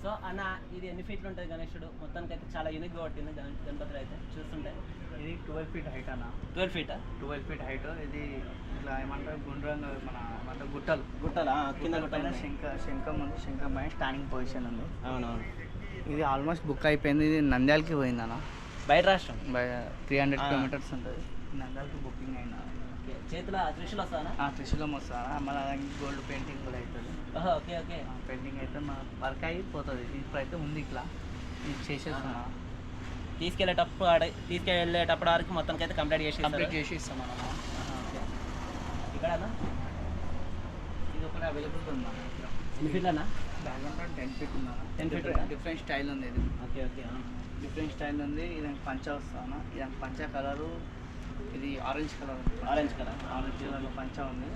So అన్న ఇది ఎన్ని ఫీట్లు ఉంటుంది గణేశుడు? మొత్తానికి అయితే చాలా యూనిక్గా పట్టింది గణపతులు అయితే చూస్తుంటే. ఇది 12 ఫీట్ హైట్ అన్న. 12 ఫీటా? 12 ఫీట్ హైట్. ఇది ఇట్లా ఏమంటారు గుండ్రంగా మన ఏమంటారు గుట్టలా కింద గుట్టల శంఖం ఉంది. శంఖం పైన స్టాండింగ్ పొజిషన్ ఉంది. అవునవును. ఇది ఆల్మోస్ట్ బుక్ అయిపోయింది. ఇది నంద్యాలకి పోయింది అన్న. బయట రాష్ట్రం 300 కిలోమీటర్స్ ఉంటుంది. నంద్యాలకి బుకింగ్ అయినా. చేతిలో త్రిశూల్ వస్తానా? త్రిశూలం వస్తానా. మన గోల్డ్ పెయింటింగ్ కూడా అవుతుంది. Okay okay. పెయింటింగ్ అయితే మన వర్క్ అయిపోతుంది. ఇప్పుడైతే ఉంది ఇట్లా ఇది చేసేస్తున్నా. తీసుకెళ్ళేటప్పుడు వరకు మొత్తానికి అయితే కంప్లీట్ చేసి ఇస్తాం మనం. ఓకే. ఇక్కడ ఇది ఒకటి అవైలబుల్ ఉందా? ఎన్ని ఫీట్లన్నా? బ్యాగ్ అంటే 10 ఫీట్ ఉందా? 10 ఫీట్ డిఫరెంట్ స్టైల్ ఉంది ఇది. Okay okay. డిఫరెంట్ స్టైల్ ఉంది. ఇది పంచ వస్తాను. ఇది పంచ కలరు. ఇది ఆరెంజ్ కలర్. ఆరెంజ్ కలర్లో పంచ ఉంది.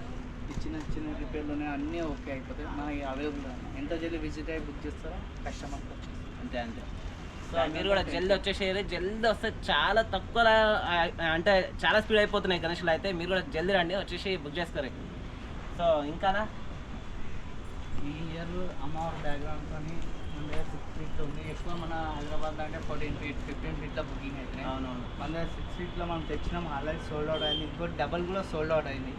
ఈ చిన్న చిన్న రిపేర్లోనే అన్నీ ఓకే అయిపోతాయి. మనకి అవైలబుల్ ఎంత జల్దీ విజిట్ అయ్యి బుక్ చేస్తారో కస్టమర్కి వచ్చేస్తుంది. అంతే అంతే. సో మీరు కూడా జల్దీ వచ్చేసేది. జల్దీ వస్తే చాలా తక్కువ అంటే చాలా స్పీడ్ అయిపోతున్నాయి గణేష్లు అయితే. మీరు కూడా జల్దీ రండి వచ్చేసి బుక్ చేసుకోరు. సో ఇంకానా ఈ ఇయర్ అమ్మవారి బ్యాక్గ్రౌండ్తో మన 6 ఫీట్ ఉంది. ఎక్కువ మన హైదరాబాద్ అంటే 14 ఫీట్ 15 ఫీట్లో బుకింగ్ అవుతున్నాయి. అవునవును. మన 6 ఫీట్లో మనం తెచ్చినాం. ఆల్రెడీ సోల్డ్ అవుట్ అయింది. ఇంకోటి డబల్ కూడా సోల్డ్ అవుట్ అయింది.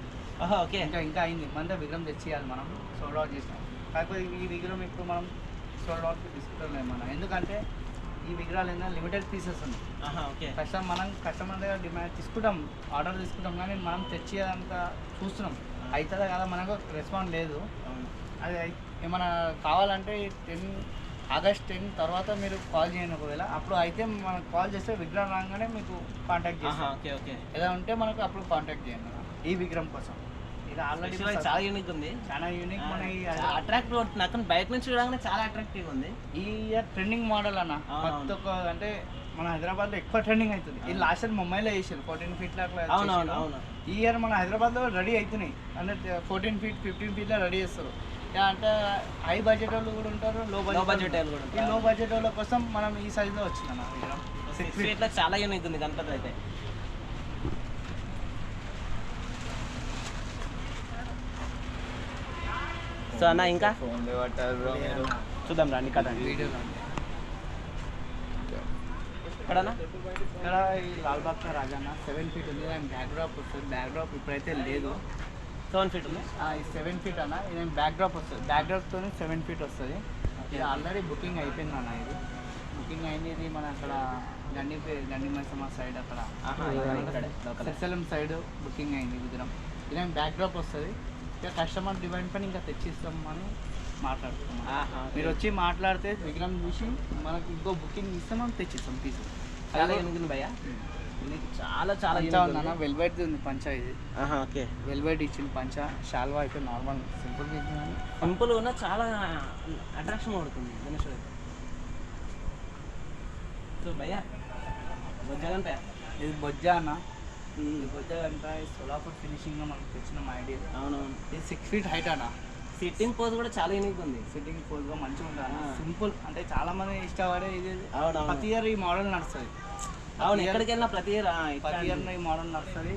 ఓకే. ఇంకా అయింది. మన విగ్రహం తెచ్చియాలి. మనం సోల్డ్ అవుట్ చేసినాం. కాకపోతే ఈ విగ్రహం ఇప్పుడు మనం సోల్డ్ అవుట్ తీసుకుంటలేము మనం. ఎందుకంటే ఈ విగ్రహాలు ఏంటంటే లిమిటెడ్ పీసెస్ ఉన్నాయి. ఓకే. కస్టమర్ దగ్గర డిమాండ్ తీసుకుంటాం, ఆర్డర్ తీసుకుంటాం. కానీ మనం తెచ్చేదంతా చూస్తున్నాం అవుతుందా కదా, మనకు రెస్పాన్స్ లేదు. అది ఏమైనా కావాలంటే ఆగస్ట్ 10 తర్వాత మీరు కాల్ చేయండి. ఒకవేళ అప్పుడు అయితే మనకు కాల్ చేస్తే విగ్రహం రాగానే మీకు కాంటాక్ట్ చేస్తాం. Okay okay. ఎలా ఉంటే మనకు అప్పుడు కాంటాక్ట్ చేయండి ఈ విగ్రహం కోసం. ఇది ఆల్రెడీ చాలా యూనిక్ ఉంది. చాలా యూనిక్. మన అట్రాక్టివ్ నాకు బయట నుంచి చూడగానే చాలా అట్రాక్టివ్ ఉంది. ఈ ఇయర్ ట్రెండింగ్ మోడల్ అన్న. కొత్త అంటే మన హైదరాబాద్లో ఎక్కువ ట్రెండింగ్ అవుతుంది. ఇది లాస్ట్ ఇయర్ ముంబైలో వేసారు 14 ఫీట్ అట్లా. అవును. ఈ ఇయర్ మన హైదరాబాద్లో రెడీ అవుతున్నాయి. అంటే 14 ఫీట్ 15 ఫీట్లో రెడీ చేస్తారు. అంటే హై బడ్జెట్ వాళ్ళు కూడా ఉంటారు, లో బడ్జెట్ వాళ్ళు కూడా. ఈ లో బడ్జెట్ వాళ్ళ కోసం మనం ఈ సైజులో వచ్చిందన్న విగ్రహం. 6 ఫీట్లో చాలా యూనిక్ ఉంది గణపతి అయితే. సో అన్న ఇంకా చూద్దాం రండి కదా వీడియోలో. ఇక్కడన్నా ఇక్కడ ఈ లాల్బాగ్ రాజన్న 7 ఫీట్ ఉంది. దాని బ్యాక్ డ్రాప్ వస్తుంది. బ్యాక్ డ్రాప్ ఇప్పుడైతే లేదు. 7 ఫీట్ ఉంది. ఈ 7 ఫీట్ అన్న. ఇది బ్యాక్ డ్రాప్ వస్తుంది. బ్యాక్ డ్రాప్తో 7 ఫీట్ వస్తుంది. ఇది ఆల్రెడీ బుకింగ్ అయిపోయింది అన్న. ఇది బుకింగ్ అయింది. ఇది మన అక్కడ గండి మైసమ్మ సైడ్ అక్కడ SLM సైడ్ బుకింగ్ అయింది విగ్రహం. ఇది బ్యాక్ డ్రాప్ వస్తుంది. ఇక కస్టమర్ డిమాండ్ పని ఇంకా తెచ్చిస్తాం అని మాట్లాడుతున్నాం. మీరు వచ్చి మాట్లాడితే విగ్రహం చూసి మనకి ఇంకో బుకింగ్ ఇస్తే మనం తెచ్చిస్తాం పీస్. చాలా యూనిక్ ఉంది భయ్యా. చాలా చాలా ఉందన్న. వెల్వెట్ ఉంది పంచ. ఇది ఓకే. వెల్వెట్ ఇచ్చింది పంచ. షాల్వా అయితే నార్మల్ సింపుల్ ఉన్న చాలా అట్రాక్షన్ పడుతుంది గణేశుడు అయితే. సో భయ్యా బొజ్జగంట ఇది బొజ్జ అన్న. ఇది బొజ్జ గంట సోలాపూర్ ఫినిషింగ్లో మనకు తెచ్చిన ఐడియా. అవునవును. ఇది 6 ఫీట్ హైట్ అన్న. సిట్టింగ్ పోజ్ కూడా చాలా యూనిక్ ఉంది. సిట్టింగ్ పోజ్గా మంచిగా ఉంటుంది. సింపుల్ అంటే చాలా మంది ఇష్టపడే ఇది. అవును. ప్రతి ఇయర్ ఈ మోడల్ నడుస్తుంది. అవును. ఎక్కడికి వెళ్ళినా ప్రతి ఇయర్ ఈ మోడల్ నడుస్తుంది.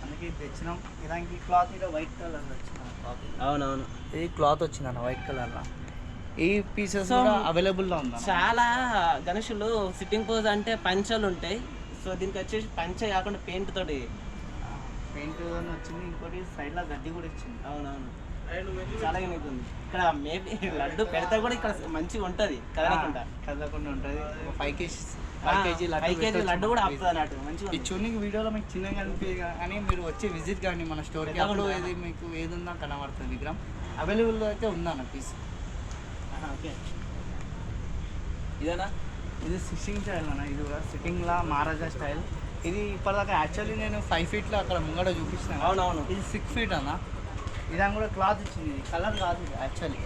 అందుకే తెచ్చినాం. ఇలాంటి క్లాత్ ఇలా వైట్ కలర్ వచ్చిన క్లాత్. అవునవును. ఇది క్లాత్ వచ్చిందన్న వైట్ కలర్లో. ఈ పీసెస్ కూడా అవైలబుల్లో ఉంది. చాలా గణేశులు సిట్టింగ్ పోజ్ అంటే పంచలు ఉంటాయి. సో దీనికి వచ్చేసి పంచ కాకుండా పెయింట్ తోటి వచ్చింది. ఇంకోటి సైడ్లో గడ్డి కూడా ఇచ్చింది. అవునవును. చాలా యూనిక్ ఉంది. ఇక్కడ మేబీ లడ్డు పెడితే కూడా ఇక్కడ మంచిగా ఉంటుంది. కదలకుండా ఉంటుంది. 5 కేజీ లడ్డు కూడా ఆపుతుంది అన్నట్టు మంచిగా. ఈ చూనికి వీడియోలో మీకు చిన్నగా అనిపించదు కానీ మీరు వచ్చి విజిట్ కానీ మన స్టోర్కి అప్పుడు ఏది మీకు ఏది ఉందో కనబడుతుంది. విగ్రహం అవైలబుల్ అయితే ఉందన్న పీస్. ఓకే. ఇదేనా? ఇది సిట్టింగ్ స్టైల్ అన్న. ఇది కూడా సిట్టింగ్లా మహారాజా స్టైల్. ఇది ఇప్పటిదాకా యాక్చువల్లీ నేను 5 ఫీట్లో అక్కడ ముంగడ చూపిస్తున్నాను. అవునవును. ఇది 6 ఫీట్ అన్న. ఇదాని కూడా క్లాత్ ఇచ్చింది. ఇది కలర్ కాదు యాక్చువల్లీ.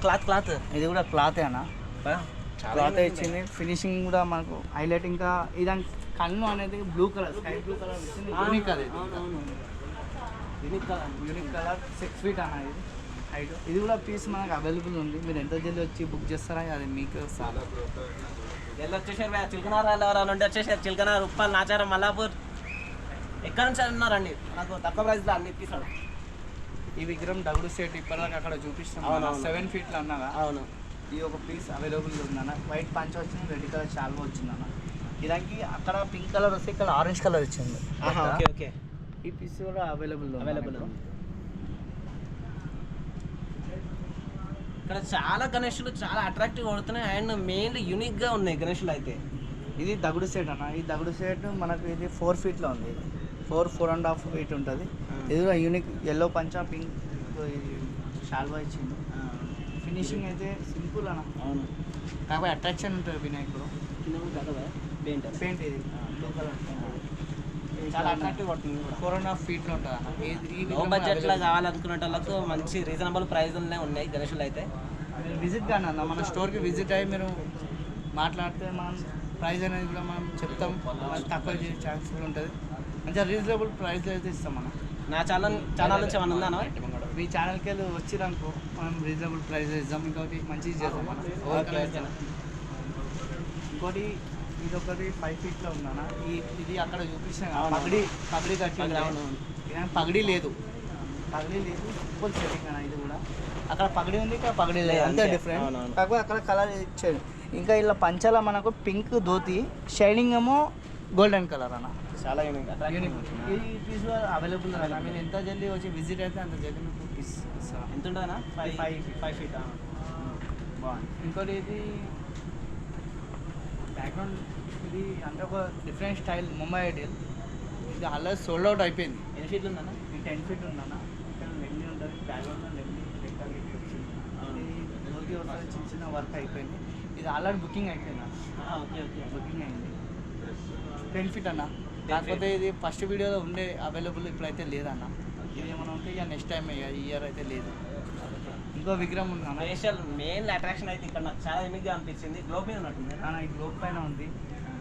క్లాత్ ఇది కూడా క్లాతే అన్న. క్లాత్ ఇచ్చింది. ఫినిషింగ్ కూడా మనకు హైలైట్. ఇంకా ఇదాని కన్ను అనేది blue colour, sky blue colour వచ్చింది. యూనిక్ అది. యూనిక్ కలర్ 6 ఫీట్ అన్న. ఇది హైట్. ఇది కూడా పీస్ మనకు అవైలబుల్ ఉంది. మీరు ఎంత జల్దీ వచ్చి బుక్ చేస్తారా అది మీకు చాలా జల్దీ వచ్చేసారు. చిల్కనార్ ఎవరైనా ఉంటే వచ్చేసారు. చిల్కనార్, ఉప్పల్, నాచారం, మల్లాపూర్ ఎక్కడి నుంచి ఉన్నారండి. నాకు తక్కువ ప్రైస్లో అన్ని ఇప్పిస్తాడు. ఈ విగ్రహం డబుల్ సెట్ ఇప్పటిదాకా అక్కడ చూపిస్తాం. 7 ఫీట్లో అన్నగా. అవును. ఈ ఒక పీస్ అవైలబుల్ ఉందన్న. వైట్ పంచ వచ్చింది, రెడ్ కలర్ షాల్వా వచ్చిందన్న. ఇదానికి అక్కడ పింక్ కలర్ వస్తే ఇక్కడ ఆరెంజ్ కలర్ వచ్చింది. Okay okay. ఈ పీస్ కూడా అవైలబుల్ అవైలబుల్ ఉంది. ఇక్కడ చాలా గణేషులు చాలా అట్రాక్టివ్ కొడుతున్నాయి అండ్ మెయిన్లీ యూనిక్గా ఉన్నాయి గణేషులు అయితే. ఇది దగుడు సెట్ అన్న. ఈ దగుడు సెట్ మనకు ఇది 4 ఫీట్లో ఉంది. ఇది 4.5 ఫీట్ ఉంటుంది. ఇది కూడా యూనిక్ ఎల్లో పంచా పింక్ షాల్వా ఇచ్చింది. ఫినిషింగ్ అయితే సింపుల్ అన్న. అవును, కాకపోతే అట్రాక్షన్ ఉంటుంది వినాయకుడు. పెయింట్ ఇది బ్లూ కలర్ చాలా అట్రాక్టివ్ పడుతుంది. 4.5 ఫీట్లో ఉంటుంది అన్న. లో బడ్జెట్లో కావాలనుకునే వాళ్ళకు మంచి రీజనబుల్ ప్రైస్లోనే ఉన్నాయి గణేషులు అయితే. విజిట్ కానీ అన్న, మన స్టోర్కి విజిట్ అయ్యి మీరు మాట్లాడితే మనం ప్రైస్ అనేది కూడా మనం చెప్తాం. తక్కువ చేసే ఛాన్స్ కూడా ఉంటుంది. మంచిగా రీజనబుల్ ప్రైస్లో అయితే ఇస్తాం మనం. నా ఛానల్ నుంచి ఏమన్నా ఉందా మీ ఛానల్కి వెళ్ళి వచ్చిరనుకో మనం రీజనబుల్ ప్రైస్ ఇస్తాం. ఇంకోటి మంచిగా చేద్దాం మనం. ఇంకోటి ఇదొకటి 5 ఫీట్లో ఉందన్న. ఇది అక్కడ చూపించిన పగడి కట్టి పగడి లేదు ఫుల్ సెట్టింగ్ అన్న. ఇది కూడా అక్కడ పగడి ఉంది, ఇక్కడ పగడి లేదు, అంతే డిఫరెంట్. కాకపోతే అక్కడ కలర్ ఇచ్చేది. ఇంకా ఇలా పంచాల మనకు పింక్ ధోతి, షైనింగ్ ఏమో గోల్డెన్ కలర్ అన్న. చాలా యూనిక్. ఈ పీస్ అవైలబుల్ అన్న. మీరు ఎంత జల్దీ వచ్చి విజిట్ అయితే అంత జల్దీ మీకు పీస్ ఇస్తాను. ఎంత ఉంటుందన్నా? 5 ఫీట్. బాగుంది. ఇంకోటి ఇది బ్యాక్గ్రౌండ్, ఇది అంటే ఒక డిఫరెంట్ స్టైల్ ముంబై ఐడియల్. ఇది ఆల్రెడీ సోల్డ్ అవుట్ అయిపోయింది. ఎన్ని ఫీట్లు ఉందన్న? ఇది 10 ఫీట్ ఉందన్న. ఇక్కడ లెమ్ని ఉంటుంది, బ్యాక్గ్రౌండ్లో లెమ్ని రెక్టాల్ వచ్చింది. ఇది ధోతి వస్తుంది, చిన్న చిన్న వర్క్ అయిపోయింది. ఇది ఆల్రెడీ బుకింగ్ అయిపోయింది అన్న. Okay okay. బుకింగ్ అయింది. 10 ఫీట్ అన్న. కాకపోతే ఇది ఫస్ట్ వీడియోలో ఉండే అవైలబుల్ ఇప్పుడైతే లేదన్న. ఇది ఏమైనా ఉంటే ఇక నెక్స్ట్ టైం ఇక ఈ ఇయర్ అయితే లేదు. ఇంకో విగ్రహం ఉంది అన్న. స్పెషల్ మెయిన్ అట్రాక్షన్ అయితే ఇక్కడ నాకు చాలా యూనిక్గా అనిపించింది. గ్లోబ్ మీద ఉన్నట్టుంది అన్న. ఈ గ్లోబ్ పైన ఉంది.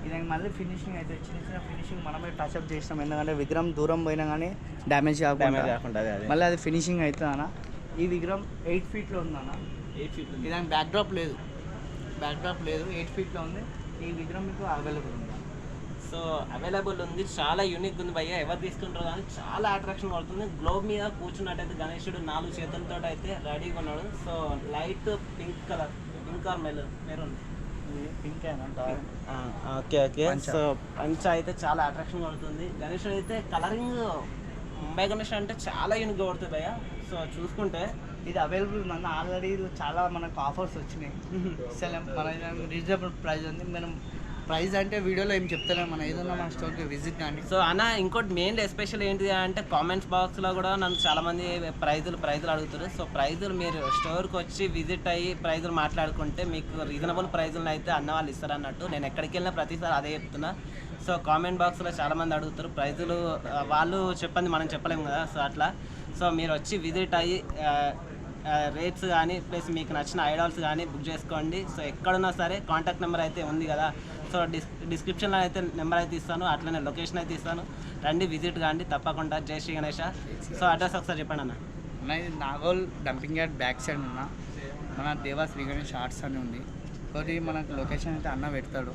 ఇది మళ్ళీ ఫినిషింగ్ అయితే చిన్న చిన్న ఫినిషింగ్ మనమే టచ్అప్ చేసినాం. ఎందుకంటే విగ్రహం దూరం పోయినా కానీ డ్యామేజ్ కాకుండా మళ్ళీ అది ఫినిషింగ్ అవుతుంది అన్న. ఈ విగ్రహం 8 ఫీట్లో ఉంది అన్న. 8 ఫీట్లు. ఇదానికి బ్యాక్ డ్రాప్ లేదు. 8 ఫీట్లో ఉంది. ఈ విగ్రహం మీకు అవైలబుల్ ఉంది. సో అవైలబుల్ ఉంది, చాలా యూనిక్ ఉంది భయ్య. ఎవరు తీసుకుంటారో కానీ చాలా అట్రాక్షన్ పడుతుంది. గ్లోబ్ మీద కూర్చున్నట్టయితే గణేశుడు 4 చేతులతో అయితే రెడీగా ఉన్నాడు. So light pink colour, pink or maroon pink okay okay. So పంచ అయితే చాలా అట్రాక్షన్ పడుతుంది. గణేశుడు అయితే కలరింగ్ ముంబై గణేష్ అంటే చాలా యూనిక్గా పడుతుంది భయ్య. సో చూసుకుంటే ఇది అవైలబుల్ ఉందన్న. ఆల్రెడీ చాలా మనకు ఆఫర్స్ వచ్చినాయి. అసలు మన రీజనబుల్ ప్రైస్ ఉంది. మనం ప్రైస్ అంటే వీడియోలో ఏం చెప్తలేము. మనం ఏదన్నా మన స్టోర్కి విజిట్ కానీ. సో అన్న ఇంకోటి మెయిన్ ఎస్పెషల్ ఏంటిది అంటే కామెంట్స్ బాక్స్లో కూడా నన్ను చాలామంది ప్రైజులు అడుగుతారు. సో ప్రైజులు మీరు స్టోర్కి వచ్చి విజిట్ అయ్యి ప్రైజులు మాట్లాడుకుంటే మీకు రీజనబుల్ ప్రైజులను అయితే అన్న వాళ్ళు ఇస్తారు అన్నట్టు. నేను ఎక్కడికి వెళ్ళినా ప్రతిసారి అదే చెప్తున్నా. సో కామెంట్ బాక్స్లో చాలామంది అడుగుతారు ప్రైజులు, వాళ్ళు చెప్పండి మనం చెప్పలేము కదా. సో అట్లా సో మీరు వచ్చి విజిట్ అయ్యి రేట్స్ కానీ ప్లస్ మీకు నచ్చిన ఐడాల్స్ కానీ బుక్ చేసుకోండి. సో ఎక్కడున్నా సరే కాంటాక్ట్ నెంబర్ అయితే ఉంది కదా. సో డిస్క్రిప్షన్లో అయితే నెంబర్ అయితే ఇస్తాను, అట్లనే లొకేషన్ అయితే ఇస్తాను. రండి విజిట్ కాండి తప్పకుండా. జై శ్రీ గణేష. సో అడ్రస్ ఒకసారి చెప్పండి అన్న. ఇది Nagole dumping yard back side ఉన్న మన దేవా శ్రీ గణేష్ ఆర్ట్స్ అని ఉంది. ఒకటి మనకు లొకేషన్ అయితే అన్న పెడతాడు.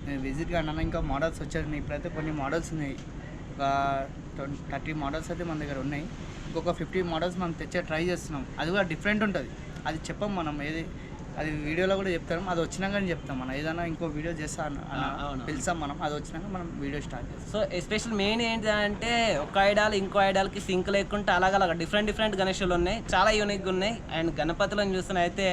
నేను విజిట్ కానీ అన్న. ఇంకా మోడల్స్ వచ్చాయి. ఇప్పుడైతే కొన్ని మోడల్స్ ఉన్నాయి. ఒక 30 మోడల్స్ అయితే మన దగ్గర ఉన్నాయి. ఇంకొక 50 మోడల్స్ మనం తెచ్చే ట్రై చేస్తున్నాం. అది కూడా డిఫరెంట్ ఉంటుంది. అది చెప్పం మనం, ఏది అది వీడియోలో కూడా చెప్తాం. అది వచ్చినాక చెప్తాం. మనం ఏదైనా ఇంకో వీడియో చేస్తాం పిలుస్తాం మనం. అది వచ్చినాక మనం వీడియో స్టార్ట్ చేస్తాం. సో ఎస్పెషల్ మెయిన్ ఏంటి అంటే ఒక ఐడాల్ ఇంకో ఐడాల్కి సింక్ లేకుండా అలాగ డిఫరెంట్ గణేషులు ఉన్నాయి. చాలా యూనిక్గా ఉన్నాయి. అండ్ గణపతులను చూస్తున్న అయితే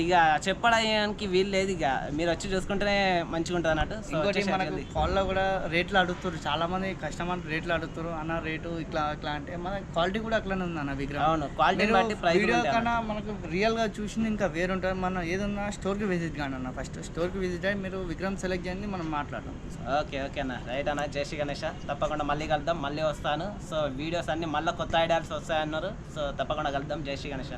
ఇక చెప్పడానికి వీలు లేదు. ఇక మీరు వచ్చి చూసుకుంటేనే మంచిగా ఉంటుంది అన్నట్టు. ఇంకోటి మనకు కాల్లో కూడా రేట్లు అడుగుతారు. చాలా మంది కస్టమర్ రేట్లు అడుగుతారు. అన్న రేటు ఇట్లా అంటే మన క్వాలిటీ కూడా అట్లనే ఉంది అన్న విగ్రహం. అవును, క్వాలిటీ బట్టి ప్రైస్ వీడియో కన్నా మనకు రియల్గా చూసింది ఇంకా వేరు ఉంటుంది. మనం ఏదన్నా స్టోర్కి విజిట్ కానీ అన్న. ఫస్ట్ స్టోర్కి విజిట్ అయ్యి మీరు విగ్రహం సెలెక్ట్ చేయండి, మనం మాట్లాడతాం. ఓకే అన్న, రైట్ అన్న. జై శ్రీ గణేష. తప్పకుండా మళ్ళీ కలుద్దాం, మళ్ళీ వస్తాను. సో వీడియోస్ అన్ని మళ్ళీ కొత్త ఐడియాస్ వస్తాయన్నారు. సో తప్పకుండా కలుద్దాం. జై శ్రీ గణేష.